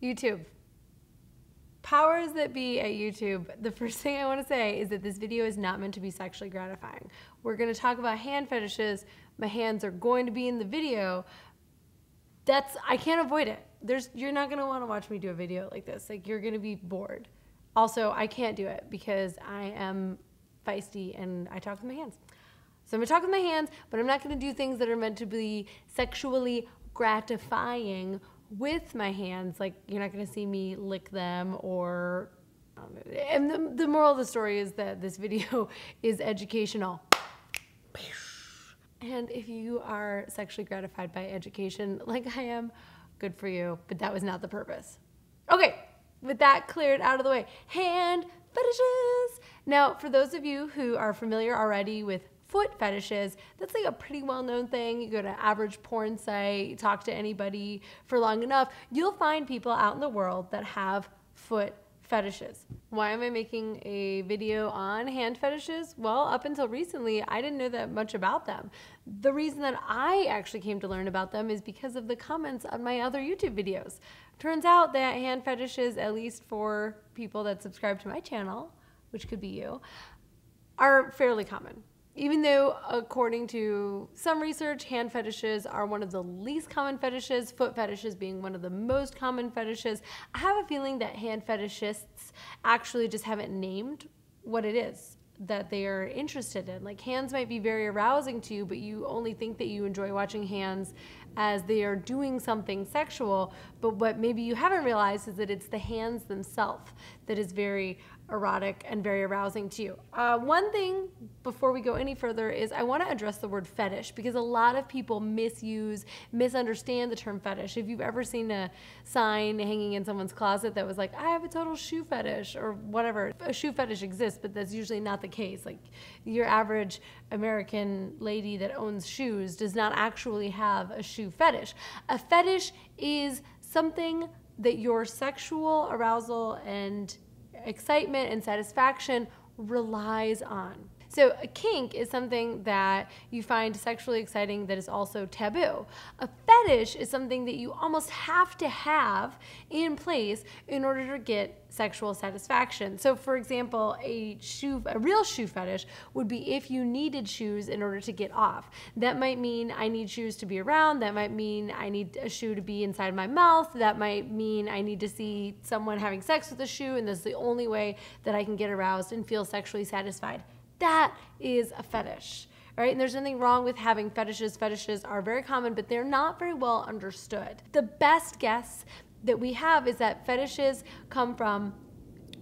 YouTube. Powers that be at YouTube, the first thing I want to say is that this video is not meant to be sexually gratifying. We're going to talk about hand fetishes. My hands are going to be in the video. I can't avoid it. You're not going to want to watch me do a video like this. Like, you're going to be bored. Also, I can't do it because I am feisty and I talk with my hands. So I'm going to talk with my hands, but I'm not going to do things that are meant to be sexually gratifying with my hands. Like, you're not going to see me lick them or... and the moral of the story is that this video is educational. And if you are sexually gratified by education like I am, good for you, but that was not the purpose. Okay, with that cleared out of the way, hand fetishes. Now, for those of you who are familiar already with foot fetishes, that's like a pretty well-known thing. You go to an average porn site, talk to anybody for long enough, you'll find people out in the world that have foot fetishes. Why am I making a video on hand fetishes? Well, up until recently, I didn't know that much about them. The reason that I actually came to learn about them is because of the comments on my other YouTube videos. Turns out that hand fetishes, at least for people that subscribe to my channel, which could be you, are fairly common. Even though, according to some research, hand fetishes are one of the least common fetishes, foot fetishes being one of the most common fetishes, I have a feeling that hand fetishists actually just haven't named what it is that they are interested in. Like, hands might be very arousing to you, but you only think that you enjoy watching hands as they are doing something sexual, but what maybe you haven't realized is that it's the hands themselves that is very erotic and very arousing to you. One thing before we go any further is I want to address the word fetish, because a lot of people misunderstand the term fetish. If you've ever seen a sign hanging in someone's closet that was like, I have a total shoe fetish or whatever, a shoe fetish exists, but that's usually not the case. Like, your average American lady that owns shoes does not actually have a shoe fetish. A fetish is something that your sexual arousal and excitement and satisfaction relies on. So a kink is something that you find sexually exciting that is also taboo. A fetish is something that you almost have to have in place in order to get sexual satisfaction. So for example, a real shoe fetish would be if you needed shoes in order to get off. That might mean I need shoes to be around. That might mean I need a shoe to be inside my mouth. That might mean I need to see someone having sex with a shoe, and this is the only way that I can get aroused and feel sexually satisfied. That is a fetish, right? And there's nothing wrong with having fetishes. Fetishes are very common, but they're not very well understood. The best guess that we have is that fetishes come from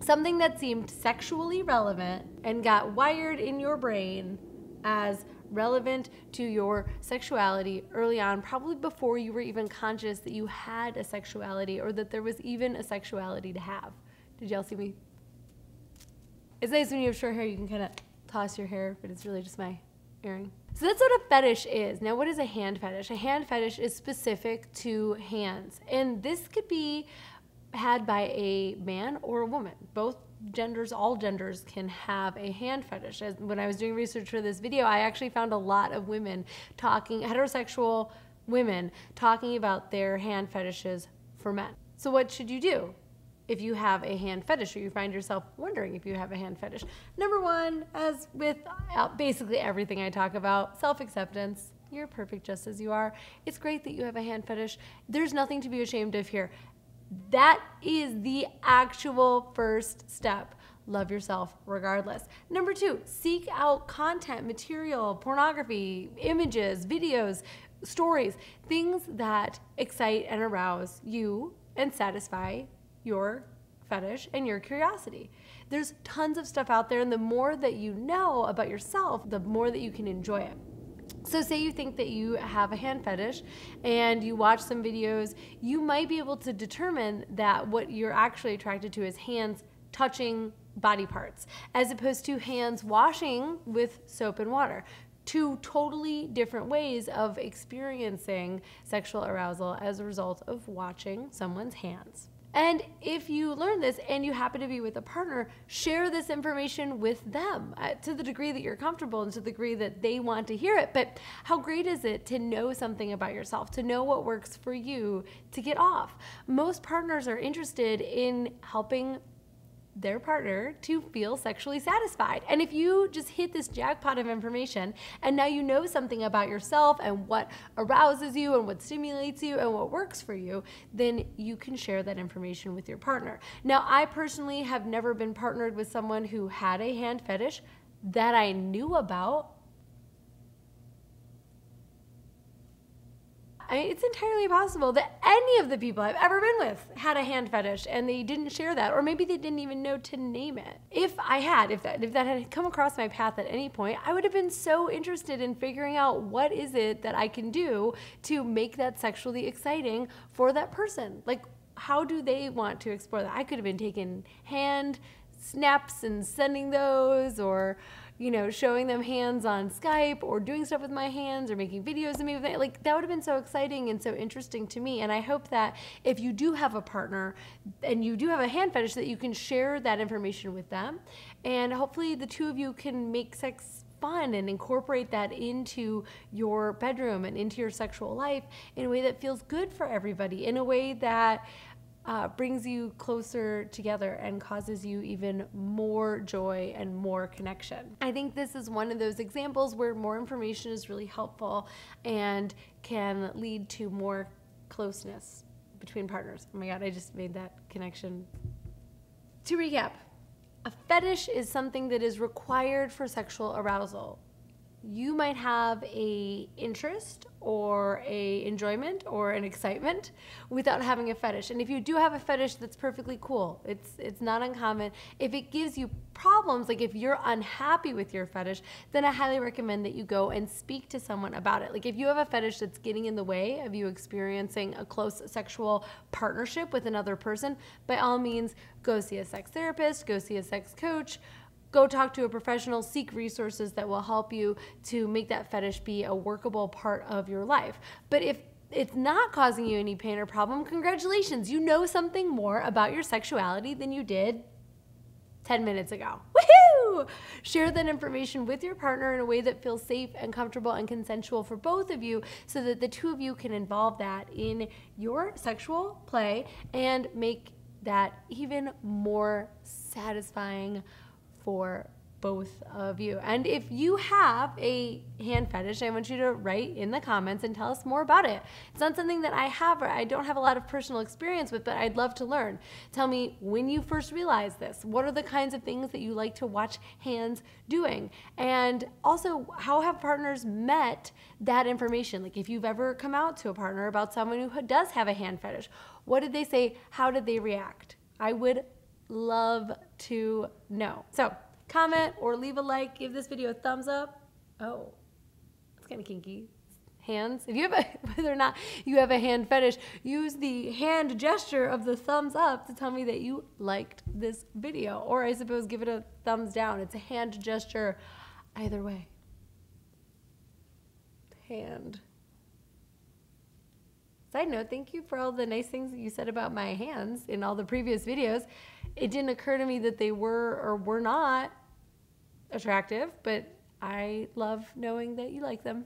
something that seemed sexually relevant and got wired in your brain as relevant to your sexuality early on, probably before you were even conscious that you had a sexuality or that there was even a sexuality to have. Did y'all see me? It's nice when you have short hair, you can kind of toss your hair, but it's really just my earring. So that's what a fetish is. Now, what is a hand fetish? A hand fetish is specific to hands, and this could be had by a man or a woman. Both genders, all genders can have a hand fetish. When I was doing research for this video, I actually found a lot of women heterosexual women talking about their hand fetishes for men. So what should you do if you have a hand fetish, or you find yourself wondering if you have a hand fetish? Number one, as with basically everything I talk about, self-acceptance. You're perfect just as you are. It's great that you have a hand fetish. There's nothing to be ashamed of here. That is the actual first step. Love yourself regardless. Number two, seek out content, material, pornography, images, videos, stories, things that excite and arouse you and satisfy your fetish and your curiosity. There's tons of stuff out there, and the more that you know about yourself, the more that you can enjoy it. So say you think that you have a hand fetish and you watch some videos, you might be able to determine that what you're actually attracted to is hands touching body parts, as opposed to hands washing with soap and water. Two totally different ways of experiencing sexual arousal as a result of watching someone's hands. And if you learn this and you happen to be with a partner, share this information with them to the degree that you're comfortable and to the degree that they want to hear it. But how great is it to know something about yourself, to know what works for you, to get off? Most partners are interested in helping their partner to feel sexually satisfied. And if you just hit this jackpot of information and now you know something about yourself and what arouses you and what stimulates you and what works for you, then you can share that information with your partner. Now, I personally have never been partnered with someone who had a hand fetish that I knew about. I mean, it's entirely possible that any of the people I've ever been with had a hand fetish and they didn't share that, or maybe they didn't even know to name it. If that had come across my path at any point, I would have been so interested in figuring out what is it that I can do to make that sexually exciting for that person. Like, how do they want to explore that? I could have been taking hand snaps and sending those, or showing them hands on Skype, or doing stuff with my hands, or making videos of me with it. Like, that would have been so exciting and so interesting to me. And I hope that if you do have a partner and you do have a hand fetish, that you can share that information with them. And hopefully the two of you can make sex fun and incorporate that into your bedroom and into your sexual life in a way that feels good for everybody, in a way that brings you closer together and causes you even more joy and more connection. I think this is one of those examples where more information is really helpful and can lead to more closeness between partners. Oh my God, I just made that connection. To recap, a fetish is something that is required for sexual arousal. You might have a interest or a enjoyment or an excitement without having a fetish. And if you do have a fetish, that's perfectly cool. It's not uncommon. If it gives you problems, like if you're unhappy with your fetish, then I highly recommend that you go and speak to someone about it. Like, if you have a fetish that's getting in the way of you experiencing a close sexual partnership with another person, by all means, go see a sex therapist, go see a sex coach, go talk to a professional, seek resources that will help you to make that fetish be a workable part of your life. But if it's not causing you any pain or problem, congratulations. You know something more about your sexuality than you did 10 minutes ago. Woohoo! Share that information with your partner in a way that feels safe and comfortable and consensual for both of you, so that the two of you can involve that in your sexual play and make that even more satisfying for both of you. And if you have a hand fetish, I want you to write in the comments and tell us more about it. It's not something that I have, or I don't have a lot of personal experience with, but I'd love to learn. Tell me when you first realized this. What are the kinds of things that you like to watch hands doing? And also, how have partners met that information? Like, if you've ever come out to a partner about someone who does have a hand fetish, what did they say? How did they react? I would love to know. So comment or leave a like, give this video a thumbs up. Oh, it's kind of kinky. Hands. If you have whether or not you have a hand fetish, use the hand gesture of the thumbs up to tell me that you liked this video. Or I suppose give it a thumbs down. It's a hand gesture either way. Hand. Side note, thank you for all the nice things that you said about my hands in all the previous videos. It didn't occur to me that they were or were not attractive, but I love knowing that you like them.